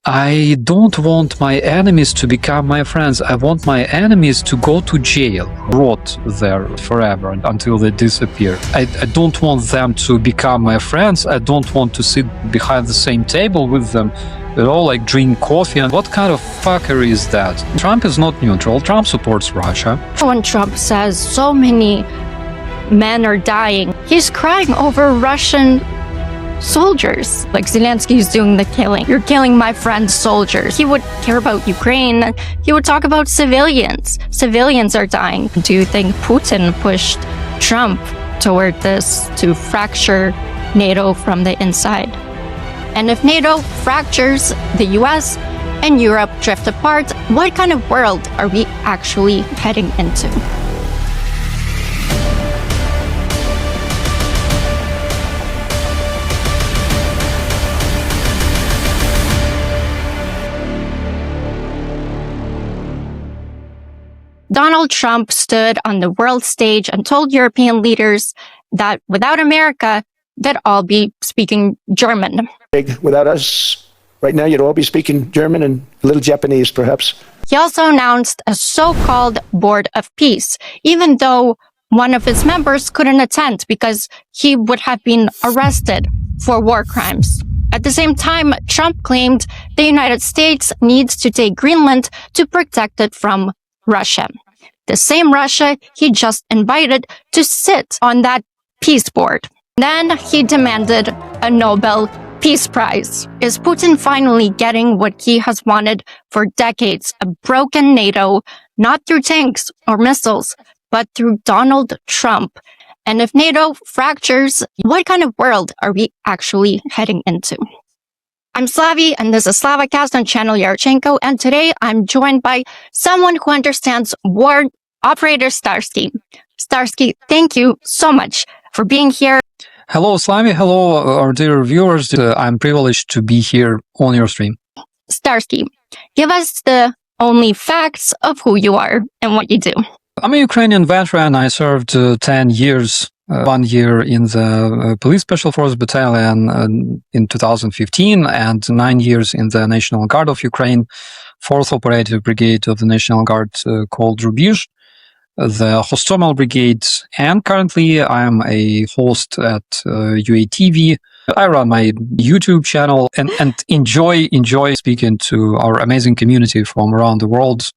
I don't want my enemies to become my friends. I want my enemies to go to jail, rot there forever until they disappear. I don't want them to become my friends. I don't want to sit behind the same table with them at all, like drink coffee. And what kind of fuckery is that? Trump is not neutral. Trump supports Russia. When Trump says so many men are dying, he's crying over Russian soldiers. Like Zelensky is doing the killing. You're killing my friend's soldiers. He would care about Ukraine. He would talk about civilians. Civilians are dying. Do you think Putin pushed Trump toward this to fracture NATO from the inside? And if NATO fractures, the US and Europe drift apart, what kind of world are we actually heading into? Donald Trump stood on the world stage and told European leaders that without America, they'd all be speaking German. Without us, right now, you'd all be speaking German and a little Japanese, perhaps. He also announced a so-called Board of Peace, even though one of his members couldn't attend because he would have been arrested for war crimes. At the same time, Trump claimed the United States needs to take Greenland to protect it from Russia. The same Russia he just invited to sit on that peace board. Then he demanded a Nobel Peace Prize. Is Putin finally getting what he has wanted for decades? A broken NATO, not through tanks or missiles, but through Donald Trump. And if NATO fractures, what kind of world are we actually heading into? I'm Slavie, and this is SlavaCast on Channel Yarchenko, and today I'm joined by someone who understands war, Operator Starsky. Starsky, thank you so much for being here. Hello, Slavie. Hello, our dear viewers. I'm privileged to be here on your stream. Starsky, give us the only facts of who you are and what you do. I'm a Ukrainian veteran. I served 10 years, 1 year in the Police Special Forces Battalion in 2015 and 9 years in the National Guard of Ukraine, 4th Operative Brigade of the National Guard called Rubizh, the Hostomel Brigade, and currently I'm a host at UATV. I run my YouTube channel and enjoy speaking to our amazing community from around the world.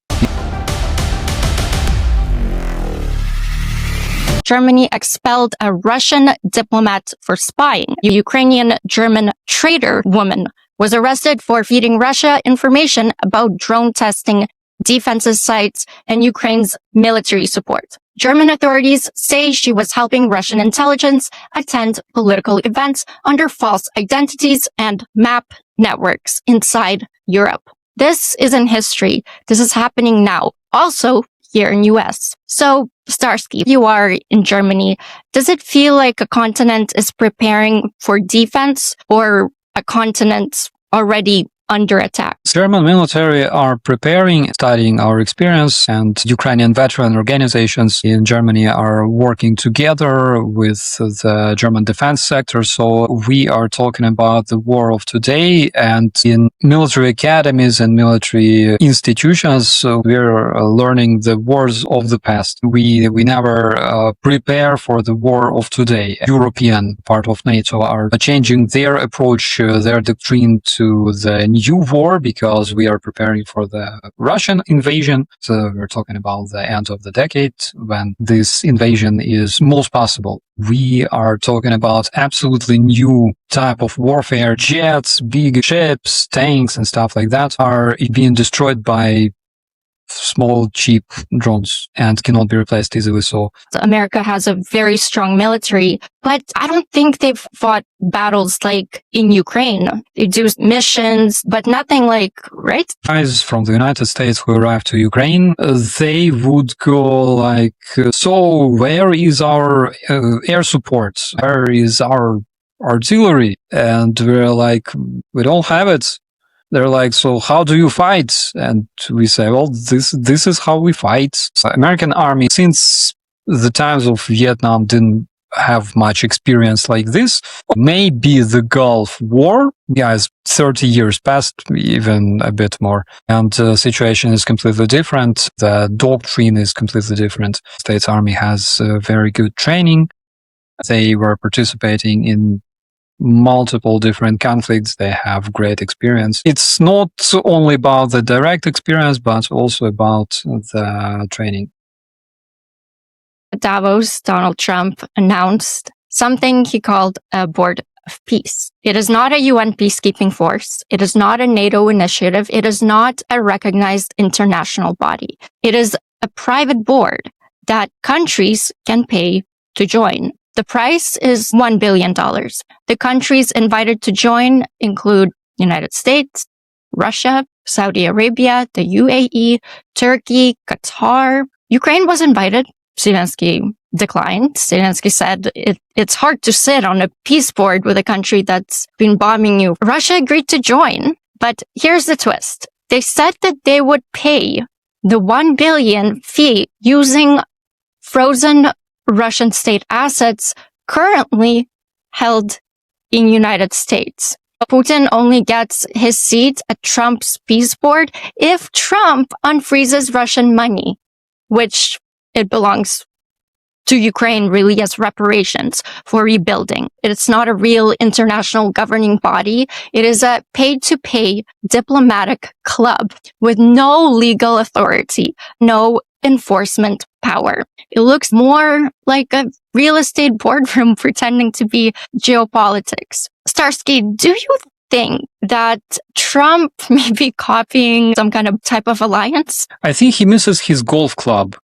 Germany expelled a Russian diplomat for spying. A Ukrainian German traitor woman was arrested for feeding Russia information about drone testing, defensive sites, and Ukraine's military support. German authorities say she was helping Russian intelligence attend political events under false identities and map networks inside Europe. This isn't history. This is happening now. Also, here in US. So, Starsky, you are in Germany. Does it feel like a continent is preparing for defense or a continent already under attack? German military are preparing, studying our experience, and Ukrainian veteran organizations in Germany are working together with the German defense sector. So we are talking about the war of today, and in military academies and military institutions, we're learning the wars of the past. We never prepare for the war of today. European part of NATO are changing their approach, their doctrine to the new war, because we are preparing for the Russian invasion. So we're talking about the end of the decade when this invasion is most possible. We are talking about absolutely new type of warfare. Jets, big ships, tanks and stuff like that are being destroyed by small, cheap drones and cannot be replaced easily. So America has a very strong military, but I don't think they've fought battles like in Ukraine. They do missions, but nothing like, right? Guys from the United States who arrived to Ukraine, they would go like, so where is our air support? Where is our artillery? And we're like, we don't have it. They're like, so how do you fight? And we say, well, this is how we fight. So American army, since the times of Vietnam, didn't have much experience like this. Maybe the Gulf War, guys, 30 years past, even a bit more. And the situation is completely different. The doctrine is completely different. States Army has very good training. They were participating in multiple different conflicts. They have great experience. It's not only about the direct experience, but also about the training. Davos, Donald Trump announced something he called a Board of Peace. It is not a UN peacekeeping force. It is not a NATO initiative. It is not a recognized international body. It is a private board that countries can pay to join. The price is $1 billion. The countries invited to join include United States, Russia, Saudi Arabia, the UAE, Turkey, Qatar. Ukraine was invited. Zelensky declined. Zelensky said it's hard to sit on a peace board with a country that's been bombing you. Russia agreed to join, but here's the twist. They said that they would pay the $1 billion fee using frozen Russian state assets currently held in United States. Putin only gets his seat at Trump's peace board if Trump unfreezes Russian money, which it belongs to Ukraine really as reparations for rebuilding. It's not a real international governing body. It is a paid-to-pay diplomatic club with no legal authority, no enforcement power. It looks more like a real estate boardroom pretending to be geopolitics. Starsky, do you think that Trump may be copying some kind of type of alliance? I think he misses his golf club.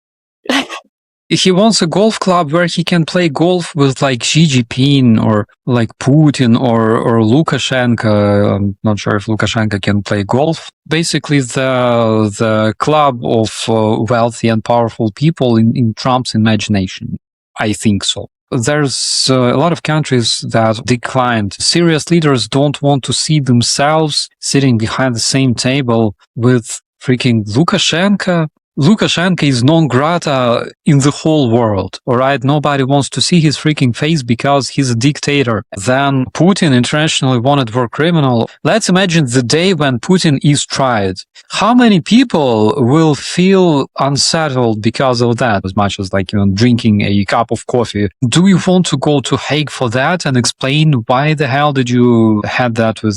He wants a golf club where he can play golf with like Xi Jinping or like Putin or Lukashenko. I'm not sure if Lukashenko can play golf. Basically, the club of wealthy and powerful people in Trump's imagination. I think so. There's a lot of countries that declined. Serious leaders don't want to see themselves sitting behind the same table with freaking Lukashenko. Lukashenko is non grata in the whole world, alright? Nobody wants to see his freaking face because he's a dictator. Then Putin, internationally wanted war criminal. Let's imagine the day when Putin is tried. How many people will feel unsettled because of that? As much as like, drinking a cup of coffee. Do you want to go to Hague for that and explain why the hell did you had that with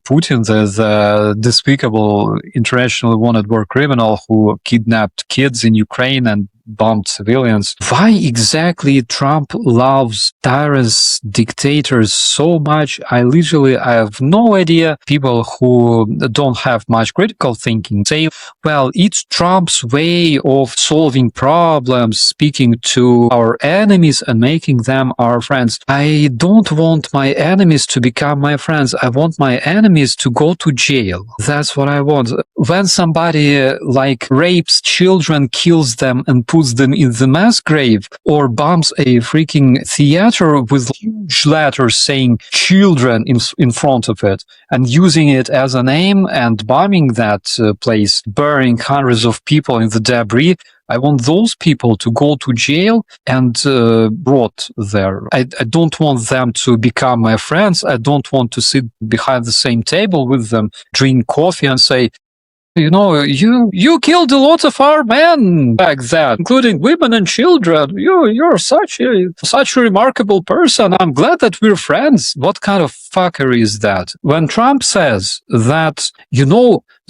Putin, the despicable, internationally wanted war criminal who kidnapped kids in Ukraine and bombed civilians? Why exactly Trump loves tyrants, dictators so much? I have no idea. People who don't have much critical thinking say, well, it's Trump's way of solving problems, speaking to our enemies and making them our friends. I don't want my enemies to become my friends. I want my enemies to go to jail. That's what I want. When somebody like rapes children, kills them and puts them in the mass grave, or bombs a freaking theater with huge letters saying children in front of it, and using it as a name and bombing that place, burying hundreds of people in the debris, I want those people to go to jail and rot there. I don't want them to become my friends. I don't want to sit behind the same table with them, drink coffee and say, you killed a lot of our men back then, including women and children. You're such a remarkable person. I'm glad that we're friends. What kind of fuckery is that? When Trump says that,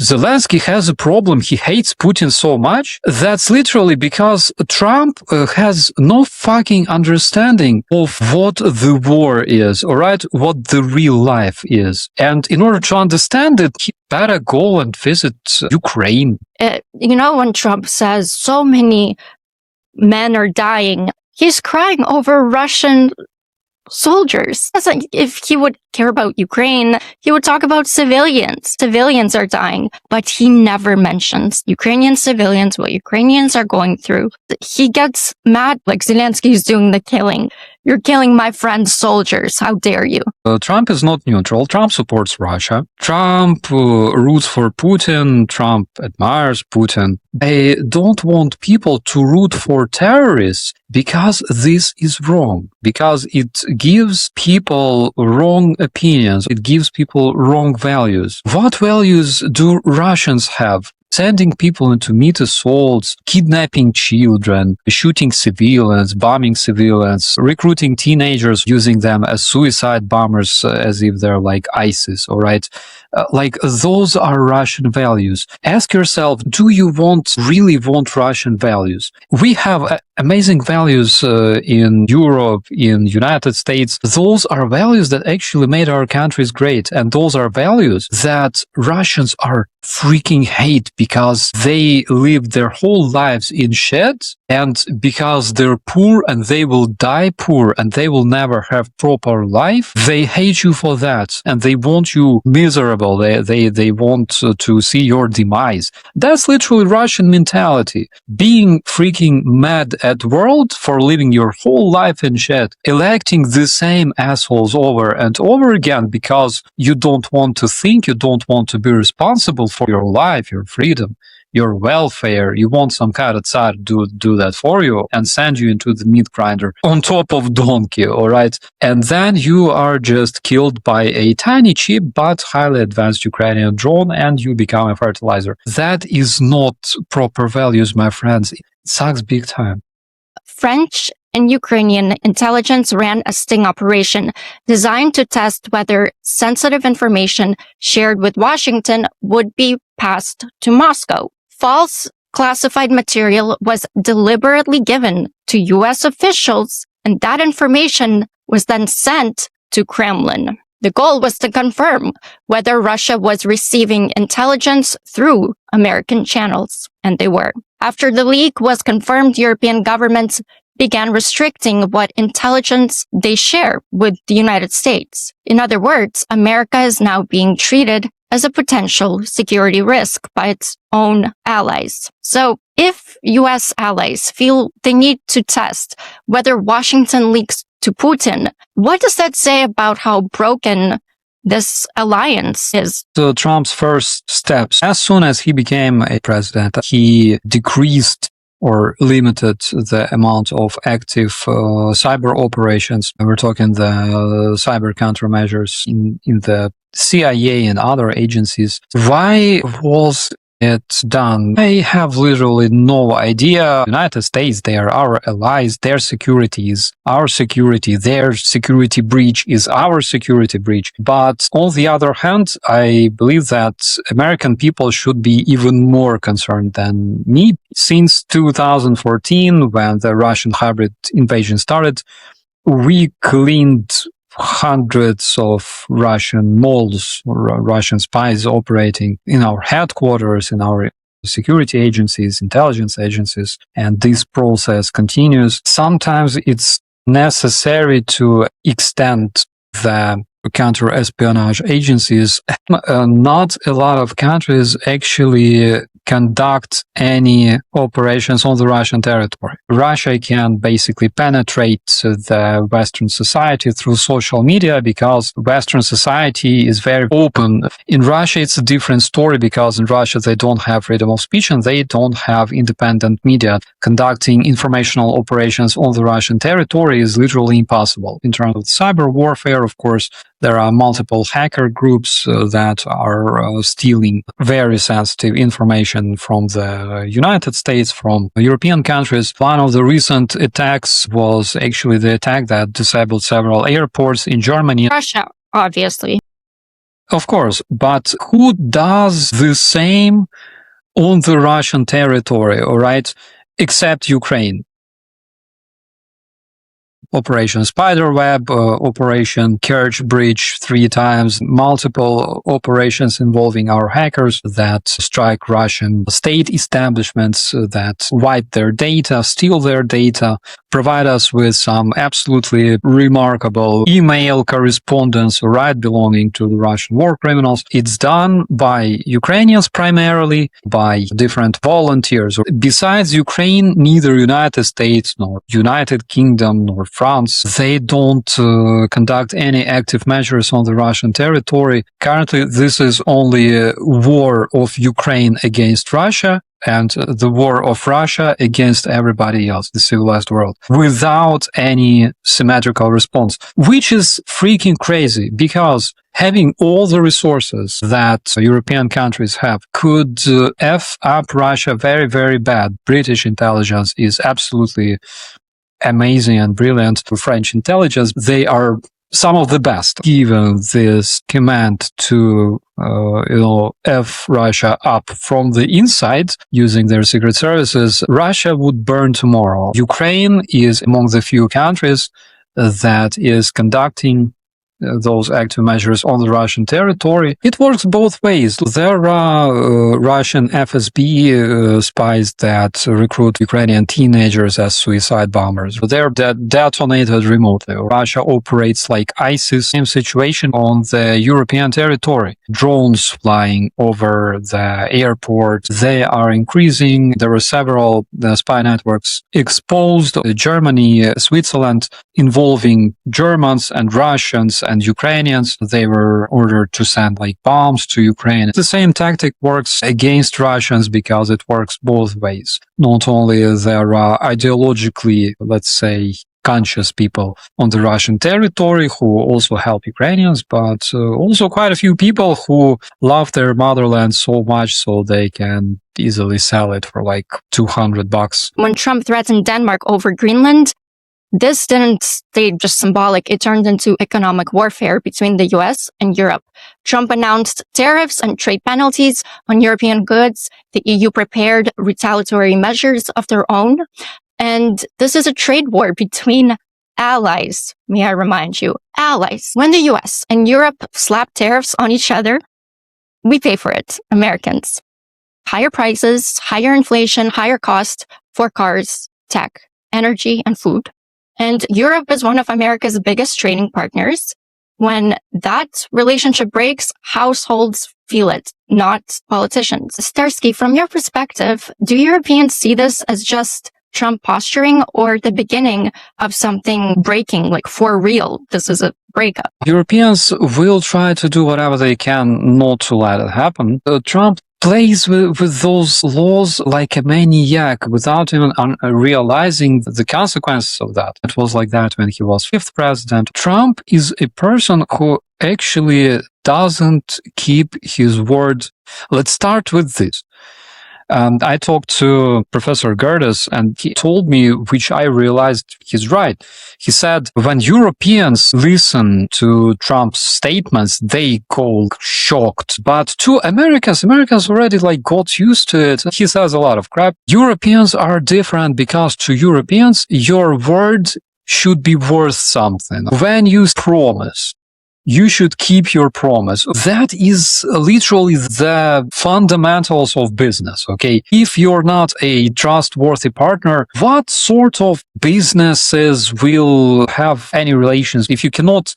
Zelensky has a problem, he hates Putin so much, that's literally because Trump has no fucking understanding of what the war is, alright? What the real life is. And in order to understand it, he better go and visit Ukraine. When Trump says so many men are dying, he's crying over Russian soldiers. If he would care about Ukraine, he would talk about civilians. Civilians are dying, but he never mentions Ukrainian civilians, what Ukrainians are going through. He gets mad like Zelensky is doing the killing. You're killing my friend's soldiers. How dare you? Trump is not neutral. Trump supports Russia. Trump roots for Putin. Trump admires Putin. They don't want people to root for terrorists because this is wrong, because it gives people wrong opinions. It gives people wrong values. What values do Russians have? Sending people into meat assaults, kidnapping children, shooting civilians, bombing civilians, recruiting teenagers, using them as suicide bombers as if they're like ISIS, all right? Like those are Russian values. Ask yourself, do you really want Russian values? We have amazing values in Europe, in United States. Those are values that actually made our countries great. And those are values that Russians are freaking hate because they live their whole lives in sheds and because they're poor and they will die poor and they will never have proper life. They hate you for that and they want you miserable. They want to see your demise. That's literally Russian mentality. Being freaking mad at world for living your whole life in shed, electing the same assholes over and over again because you don't want to think, you don't want to be responsible for your life, your freedom, your welfare. You want some kind of tsar to do that for you and send you into the meat grinder on top of donkey, all right? And then you are just killed by a tiny, cheap, but highly advanced Ukrainian drone and you become a fertilizer. That is not proper values, my friends. It sucks big time. French and Ukrainian intelligence ran a sting operation designed to test whether sensitive information shared with Washington would be passed to Moscow. False classified material was deliberately given to U.S. officials, and that information was then sent to Kremlin. The goal was to confirm whether Russia was receiving intelligence through American channels, and they were. After the leak was confirmed, European governments began restricting what intelligence they share with the United States. In other words, America is now being treated as a potential security risk by its own allies. So if U.S. allies feel they need to test whether Washington leaks to Putin, what does that say about how broken this alliance is? So Trump's first steps, as soon as he became a president, he decreased or limited the amount of active cyber operations. We're talking the cyber countermeasures in the CIA and other agencies. Why was it done? I have literally no idea. United States, they are our allies. Their security is our security. Their security breach is our security breach. But on the other hand, I believe that American people should be even more concerned than me. Since 2014, when the Russian hybrid invasion started, we cleaned hundreds of Russian moles or Russian spies operating in our headquarters, in our security agencies, intelligence agencies, and this process continues. Sometimes it's necessary to extend the counter-espionage agencies. Not a lot of countries actually conduct any operations on the Russian territory. Russia can basically penetrate the Western society through social media because Western society is very open. In Russia, it's a different story because in Russia, they don't have freedom of speech and they don't have independent media. Conducting informational operations on the Russian territory is literally impossible. In terms of cyber warfare, of course, there are multiple hacker groups that are stealing very sensitive information from the United States, from European countries. One of the recent attacks was actually the attack that disabled several airports in Germany. Russia, obviously. Of course, but who does the same on the Russian territory, all right, except Ukraine? Operation Spiderweb, Operation Kerch Bridge 3 times, multiple operations involving our hackers that strike Russian state establishments, that wipe their data, steal their data, provide us with some absolutely remarkable email correspondence, right, belonging to the Russian war criminals. It's done by Ukrainians primarily, by different volunteers. Besides Ukraine, neither United States nor United Kingdom nor France, they don't conduct any active measures on the Russian territory. Currently, this is only a war of Ukraine against Russia and the war of Russia against everybody else, the civilized world, without any symmetrical response, which is freaking crazy because having all the resources that European countries have could F up Russia very, very bad. British intelligence is absolutely amazing and brilliant. French intelligence, they are some of the best. Given this command to F Russia up from the inside using their secret services, Russia would burn tomorrow. Ukraine is among the few countries that is conducting those active measures on the Russian territory. It works both ways. There are Russian FSB spies that recruit Ukrainian teenagers as suicide bombers. They're detonated remotely. Russia operates like ISIS. Same situation on the European territory. Drones flying over the airport. They are increasing. There are several spy networks exposed. Germany, Switzerland, involving Germans and Russians and Ukrainians. They were ordered to send like bombs to Ukraine. The same tactic works against Russians because it works both ways. Not only there are ideologically, let's say, conscious people on the Russian territory who also help Ukrainians, but also quite a few people who love their motherland so much so they can easily sell it for like $200. When Trump threatened Denmark over Greenland, this didn't stay just symbolic. It turned into economic warfare between the US and Europe. Trump announced tariffs and trade penalties on European goods. The EU prepared retaliatory measures of their own. And this is a trade war between allies. May I remind you, allies. When the US and Europe slap tariffs on each other, we pay for it, Americans. Higher prices, higher inflation, higher cost for cars, tech, energy, and food. And Europe is one of America's biggest trading partners. When that relationship breaks, households feel it, not politicians. Starsky, from your perspective, do Europeans see this as just Trump posturing or the beginning of something breaking, like for real? This is a breakup. Europeans will try to do whatever they can not to let it happen. Trump plays with those laws like a maniac without even realizing the consequences of that. It was like that when he was fifth president. Trump is a person who actually doesn't keep his word. Let's start with this. I talked to Professor Gerdes and he told me, which I realized he's right. He said, when Europeans listen to Trump's statements, they go shocked. But to Americans already like got used to it. He says a lot of crap. Europeans are different because to Europeans, your word should be worth something. When you promise, you should keep your promise. That is literally the fundamentals of business, okay? If you're not a trustworthy partner, what sort of businesses will have any relations if you cannot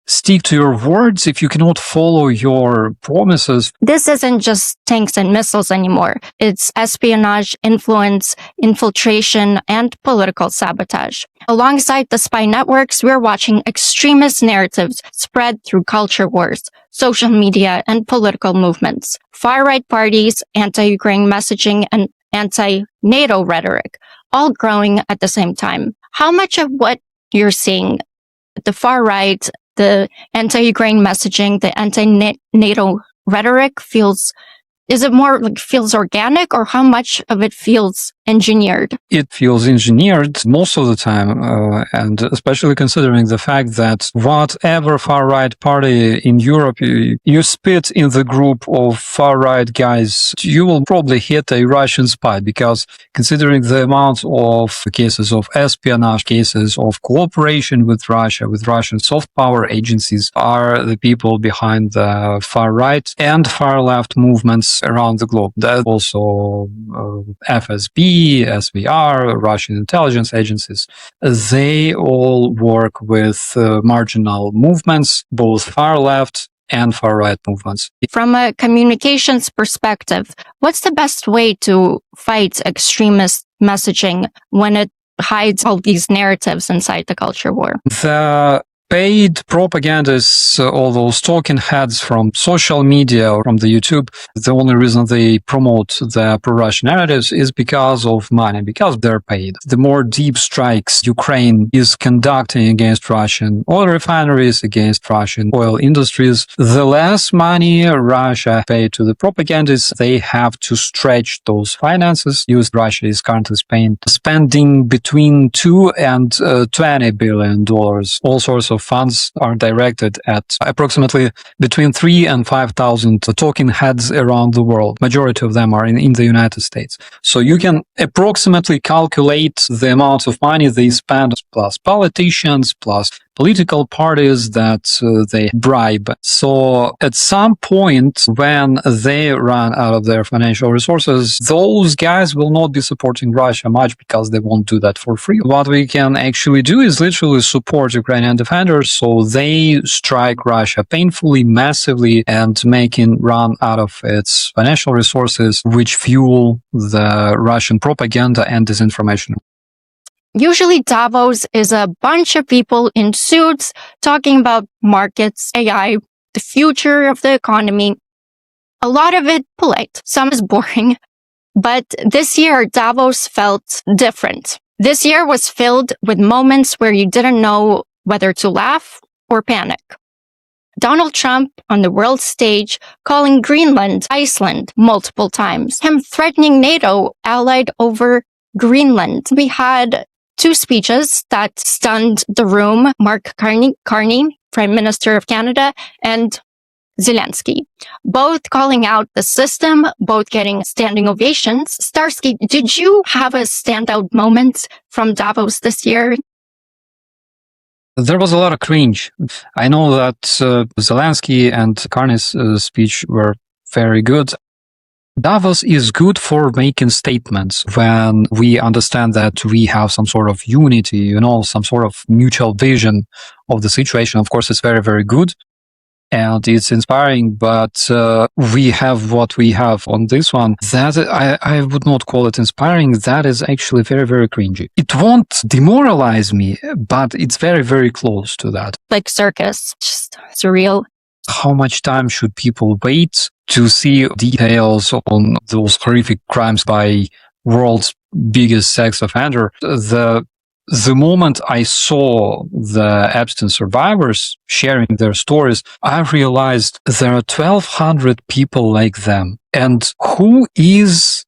stick to your words, if you cannot follow your promises? This isn't just tanks and missiles anymore. It's espionage, influence, infiltration, and political sabotage. Alongside the spy networks, we're watching extremist narratives spread through culture wars, social media, and political movements. Far-right parties, anti-Ukraine messaging, and anti-NATO rhetoric, all growing at the same time. How much of what you're seeing, the far-right, the anti-Ukraine messaging, the anti-NATO rhetoric feels organic, or how much of it feels engineered? It feels engineered most of the time, and especially considering the fact that whatever far-right party in Europe you spit in the group of far-right guys, you will probably hit a Russian spy, because considering the amount of cases of espionage, cases of cooperation with Russia, with Russian soft power agencies, are the people behind the far-right and far-left movements around the globe. That also FSB, FSB, SVR, Russian intelligence agencies, they all work with marginal movements, both far left and far right movements. From a communications perspective, what's the best way to fight extremist messaging when it hides all these narratives inside the culture war? The paid propagandists, all those talking heads from social media or from the YouTube, the only reason they promote the pro-Russian narratives is because of money, because they're paid. The more deep strikes Ukraine is conducting against Russian oil refineries, against Russian oil industries, the less money Russia paid to the propagandists. They have to stretch those finances. Russia is currently spending between $2 and $20 billion. All sorts of funds are directed at approximately between 3,000 and 5,000 talking heads around the world. Majority of them are in the United States. So you can approximately calculate the amount of money they spend, plus politicians, plus political parties that they bribe. So at some point, when they run out of their financial resources, those guys will not be supporting Russia much because they won't do that for free. What we can actually do is literally support Ukrainian defenders so they strike Russia painfully, massively, and making run out of its financial resources, which fuel the Russian propaganda and disinformation. Usually Davos is a bunch of people in suits talking about markets, AI, the future of the economy. A lot of it polite, some is boring. But this year, Davos felt different. This year was filled with moments where you didn't know whether to laugh or panic. Donald Trump on the world stage calling Greenland Iceland multiple times. Him threatening NATO allied over Greenland. We had two speeches that stunned the room. Mark Carney, Prime Minister of Canada, and Zelensky, both calling out the system, both getting standing ovations. Starsky, did you have a standout moment from Davos this year? There was a lot of cringe. I know that Zelensky and Carney's speech were very good. Davos is good for making statements when we understand that we have some sort of unity, some sort of mutual vision of the situation. Of course, it's very, very good and it's inspiring, but we have what we have on this one. That I would not call it inspiring. That is actually very, very cringy. It won't demoralize me, but it's very, very close to that. Like Circus, just surreal. How much time should people wait to see details on those horrific crimes by world's biggest sex offender? The moment I saw the Epstein survivors sharing their stories, I realized there are 1,200 people like them. And who is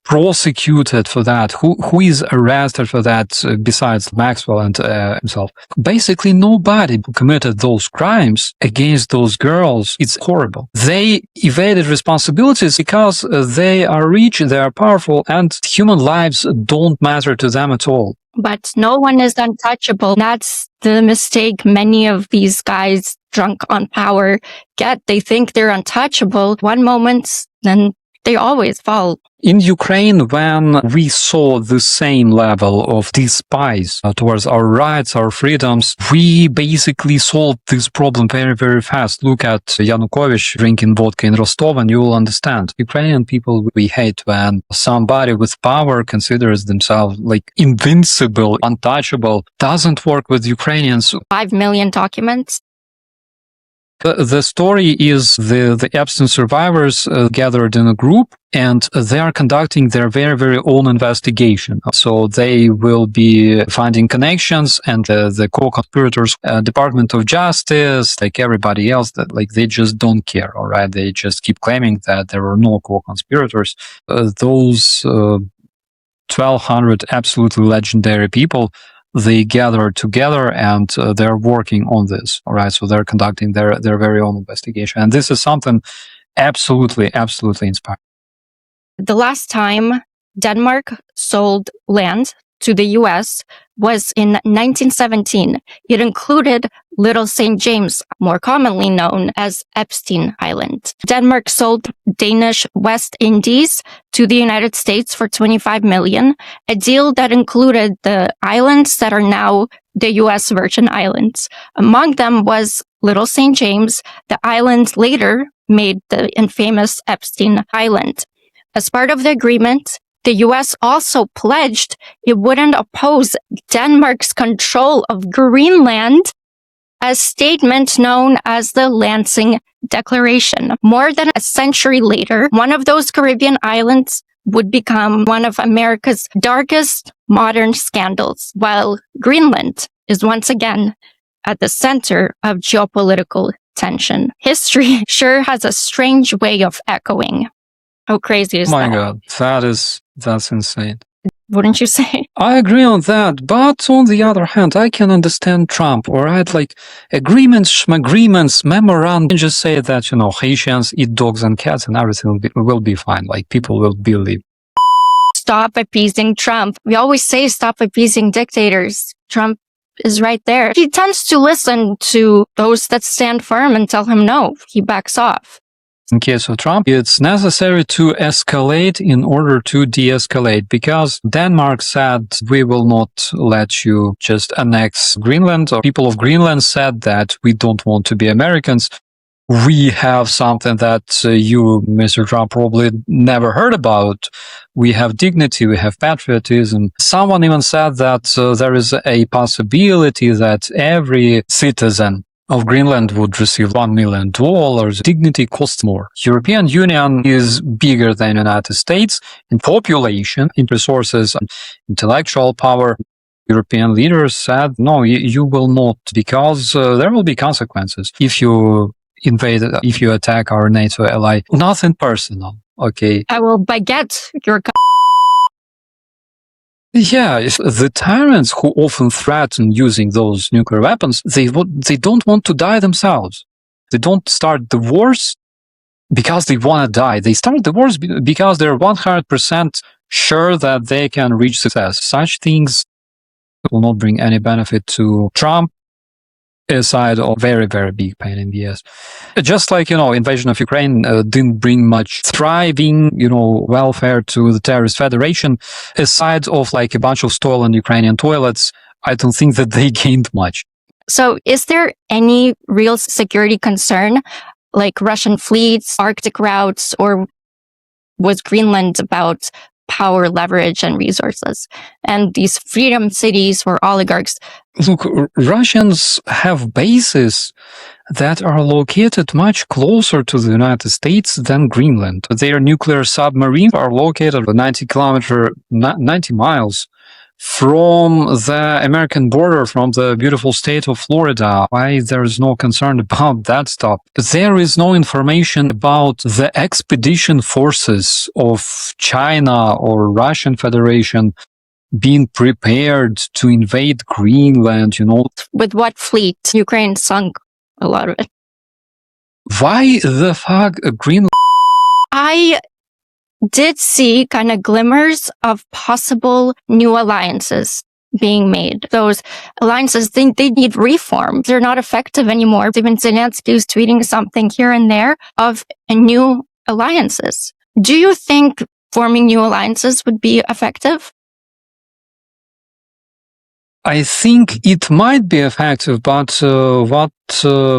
prosecuted for that? Who is arrested for that besides Maxwell and himself? Basically, nobody who committed those crimes against those girls. It's horrible. They evaded responsibilities because they are rich, they are powerful, and human lives don't matter to them at all. But no one is untouchable. That's the mistake many of these guys drunk on power get. They think they're untouchable. One moment, then they always fall. In Ukraine, when we saw the same level of despise towards our rights, our freedoms, we basically solved this problem very, very fast. Look at Yanukovych drinking vodka in Rostov and you will understand. Ukrainian people, we hate when somebody with power considers themselves like invincible, untouchable. Doesn't work with Ukrainians. 5 million documents. The story is the Epstein survivors gathered in a group and they are conducting their very, very own investigation. So they will be finding connections and the co-conspirators, Department of Justice, like everybody else, that like they just don't care, all right? They just keep claiming that there were no co-conspirators. Those 1,200 absolutely legendary people, they gather together and they're working on this. All right. So they're conducting their very own investigation. And this is something absolutely inspiring. The last time Denmark sold land to the US, was in 1917. It included Little St. James, more commonly known as Epstein Island. Denmark sold Danish West Indies to the United States for $25 million, a deal that included the islands that are now the U.S. Virgin Islands. Among them was Little St. James, the island later made the infamous Epstein Island. As part of the agreement, the U.S. also pledged it wouldn't oppose Denmark's control of Greenland, a statement known as the Lansing Declaration. More than a century later, one of those Caribbean islands would become one of America's darkest modern scandals, while Greenland is once again at the center of geopolitical tension. History sure has a strange way of echoing. How crazy is that? My God, that's insane. Wouldn't you say? I agree on that, but on the other hand, I can understand Trump, alright? Like, agreements, memorandum, just say that, Haitians eat dogs and cats and everything will be fine. Like, people will believe. Stop appeasing Trump. We always say stop appeasing dictators. Trump is right there. He tends to listen to those that stand firm and tell him no. He backs off. In case of Trump, it's necessary to escalate in order to de-escalate, because Denmark said, we will not let you just annex Greenland, or people of Greenland said that we don't want to be Americans. We have something that you, Mr. Trump, probably never heard about. We have dignity, we have patriotism. Someone even said that there is a possibility that every citizen of Greenland would receive $1 million. Dignity costs more. European Union is bigger than United States in population, in resources, and intellectual power. European leaders said, no, you will not, because there will be consequences if you invade, if you attack our NATO ally. Nothing personal, okay? I will baguette your Yeah, the tyrants who often threaten using those nuclear weapons, they don't want to die themselves. They don't start the wars because they want to die. They start the wars because they're 100% sure that they can reach success. Such things will not bring any benefit to Trump, aside of very, very big pain in the ass. Just like, invasion of Ukraine didn't bring much thriving, welfare to the terrorist federation, aside of like a bunch of stolen Ukrainian toilets. I don't think that they gained much. So is there any real security concern, like Russian fleets, Arctic routes, or was Greenland about power, leverage, and resources? And these freedom cities for oligarchs. Look, Russians have bases that are located much closer to the United States than Greenland. Their nuclear submarines are located 90 miles from the American border, from the beautiful state of Florida. Why there is no concern about that stuff? There is no information about the expedition forces of China or Russian Federation being prepared to invade Greenland, With what fleet? Ukraine sunk a lot of it. Why the fuck Greenland? I did see kind of glimmers of possible new alliances being made. Those alliances, they need reform. They're not effective anymore. Even Zelensky is tweeting something here and there of new alliances. Do you think forming new alliances would be effective? I think it might be effective, but what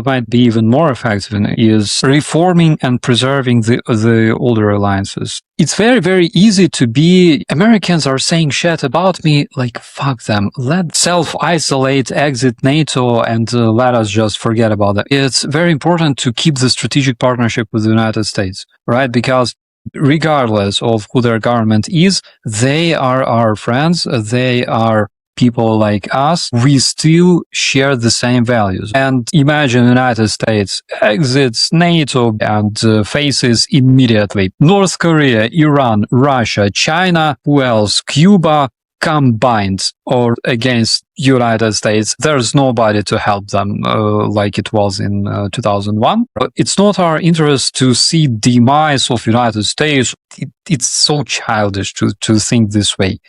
might be even more effective is reforming and preserving the older alliances. It's very, very easy to be, Americans are saying shit about me, like, fuck them. Let self-isolate, exit NATO, and let us just forget about that. It's very important to keep the strategic partnership with the United States, right? Because regardless of who their government is, they are our friends, they are people like us, we still share the same values. And imagine the United States exits NATO and faces immediately North Korea, Iran, Russia, China, who else? Cuba combined or against United States. There's nobody to help them like it was in 2001. It's not our interest to see demise of United States. It's so childish to think this way.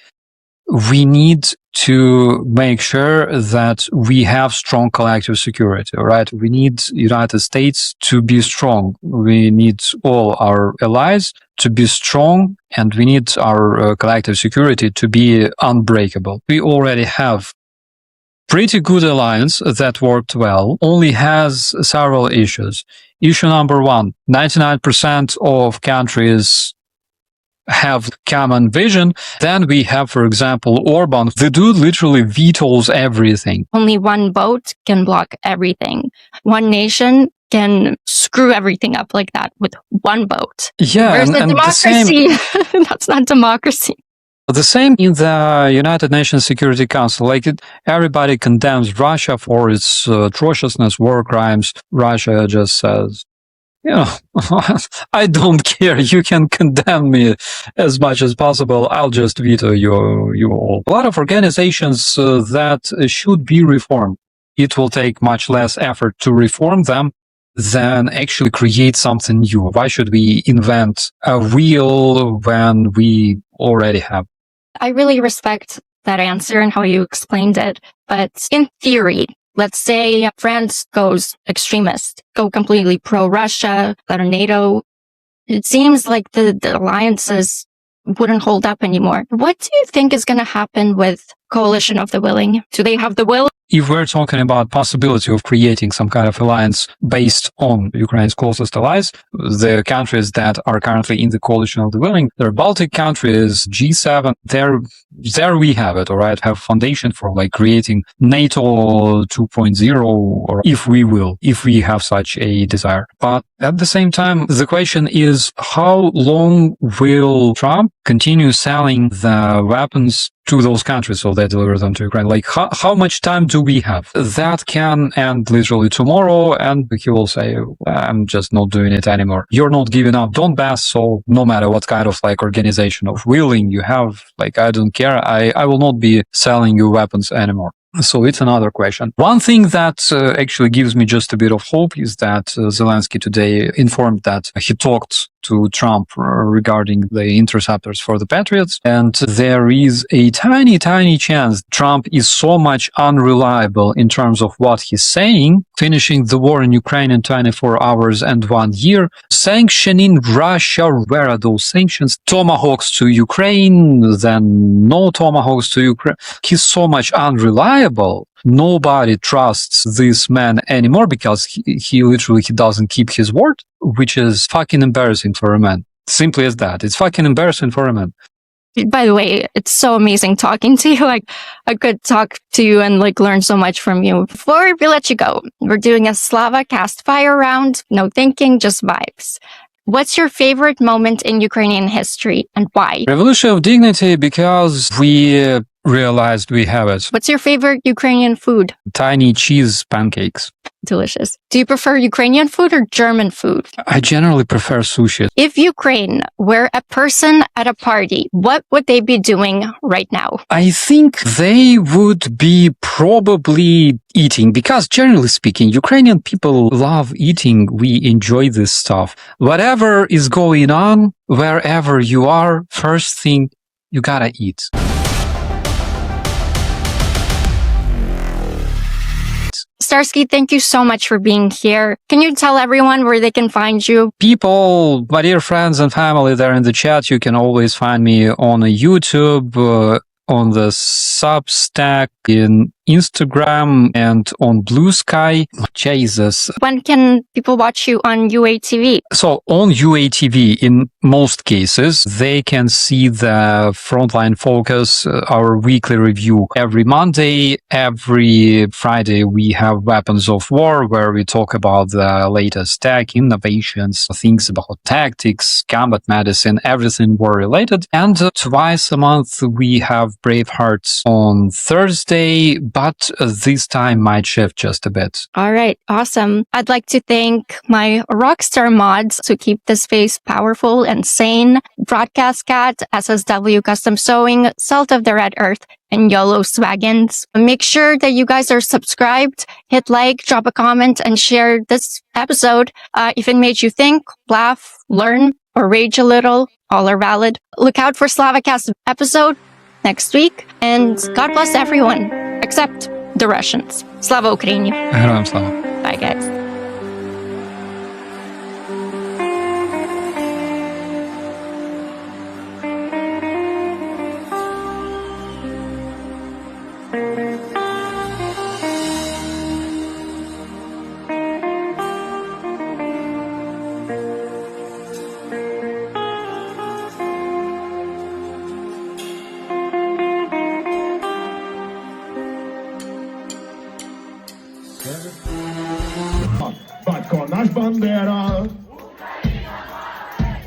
We need to make sure that we have strong collective security, right? We need United States to be strong. We need all our allies to be strong, and we need our collective security to be unbreakable. We already have pretty good alliance that worked well, only has several issues. Issue number one, 99% of countries have common vision. Then we have, for example, Orban. The dude literally vetoes everything. Only one vote can block everything. One nation can screw everything up like that with one vote. Yeah, Where's the democracy? That's not democracy. The same in the United Nations Security Council. Everybody condemns Russia for its atrociousness, war crimes. Russia just says, I don't care. You can condemn me as much as possible. I'll just veto you all. A lot of organizations that should be reformed. It will take much less effort to reform them than actually create something new. Why should we invent a wheel when we already have? I really respect that answer and how you explained it. But in theory, let's say France goes extremist, go completely pro-Russia, go to NATO. It seems like the alliances wouldn't hold up anymore. What do you think is going to happen with Coalition of the Willing? Do they have the will? If we're talking about possibility of creating some kind of alliance based on Ukraine's closest allies, the countries that are currently in the Coalition of the Willing, they're Baltic countries, G7, there we have it, all right, have foundation for creating NATO 2.0, or if we have such a desire. But at the same time, the question is, how long will Trump continue selling the weapons to those countries so they deliver them to Ukraine? How much time do we have? That can end literally tomorrow, and he will say, I'm just not doing it anymore. You're not giving up Donbass, so no matter what kind of organization of willing you have, I don't care. I will not be selling you weapons anymore. So it's another question. One thing that actually gives me just a bit of hope is that Zelensky today informed that he talked to Trump regarding the interceptors for the Patriots, and there is a tiny, tiny chance Trump is so much unreliable in terms of what he's saying, finishing the war in Ukraine in 24 hours and 1 year, sanctioning Russia. Where are those sanctions? Tomahawks to Ukraine, then no tomahawks to Ukraine. He's so much unreliable. Nobody trusts this man anymore because he literally doesn't keep his word, which is fucking embarrassing for a man. Simply as that. It's fucking embarrassing for a man. By the way, it's so amazing talking to you. I could talk to you and learn so much from you. Before we let you go, we're doing a SlavaCast fire round. No thinking, just vibes. What's your favorite moment in Ukrainian history and why? Revolution of Dignity, because we realized we have it. What's your favorite Ukrainian food? Tiny cheese pancakes. Delicious. Do you prefer Ukrainian food or German food? I generally prefer sushi. If Ukraine were a person at a party, what would they be doing right now? I think they would be probably eating, because generally speaking, Ukrainian people love eating. We enjoy this stuff. Whatever is going on, wherever you are, first thing, you gotta eat. Starsky, thank you so much for being here. Can you tell everyone where they can find you? People, my dear friends and family there in the chat, you can always find me on YouTube, on the Substack, in Instagram, and on Blue Sky. Jesus. When can people watch you on UATV? So on UATV, in most cases, they can see the Frontline Focus, our weekly review. Every Monday, every Friday, we have Weapons of War, where we talk about the latest tech, innovations, things about tactics, combat medicine, everything war-related. And twice a month, we have Bravehearts on Thursday, but this time might shift just a bit. All right. Awesome. I'd like to thank my rockstar mods to keep the space powerful and sane. Broadcast Cat, SSW Custom Sewing, Salt of the Red Earth, and YOLO Swaggins. Make sure that you guys are subscribed, hit like, drop a comment, and share this episode. If it made you think, laugh, learn, or rage a little, all are valid. Look out for SlavaCast episode. next week. And God bless everyone, except the Russians. Slava Ukraini. Героям слава. Bye, guys. Батько наш Бандера,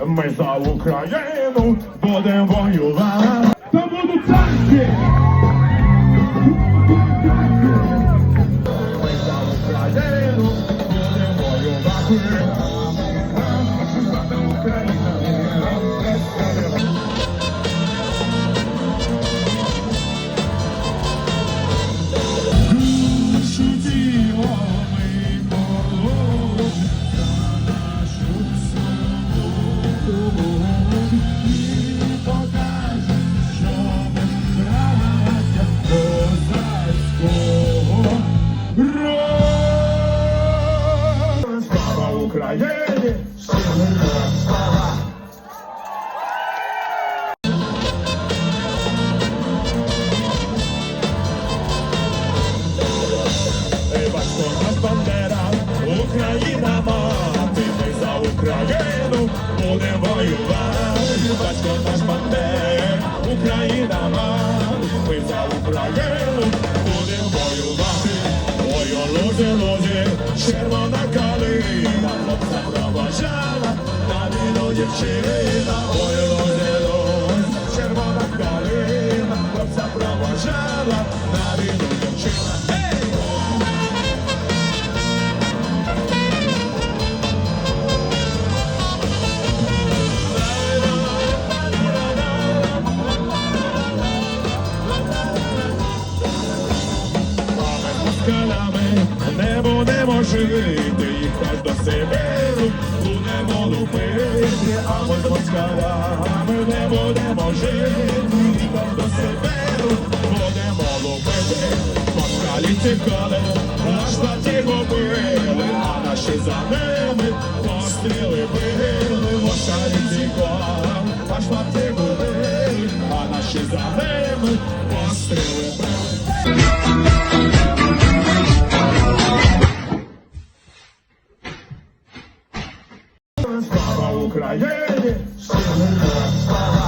ми за Україну будемо воювати. Та будуть царські! Ми за Україну будемо воювати. Слава Україні! Слава! Батько наш Бандера, Україна мати, ми за Україну будемо воювати. Батько наш Бандера, Україна мати, ми за Україну будемо воювати. Ой, о, лузі, лузі, червона калина, хлопця проважала, на війну дівчина. Ой, лузі, лузі, червона калина, хлопця проважала, на війну дівчина. Не будемо жити, їх аж до Сибиру будемо лупити, а ми з москалями не будемо жити, їх аж до Сибиру будемо лупити. Москалі тікали, аж платі губили, а наші за ними постріли били. Москалі тікали, аж платі губили, а наші за ними постріли били. Слава Україні! Слава!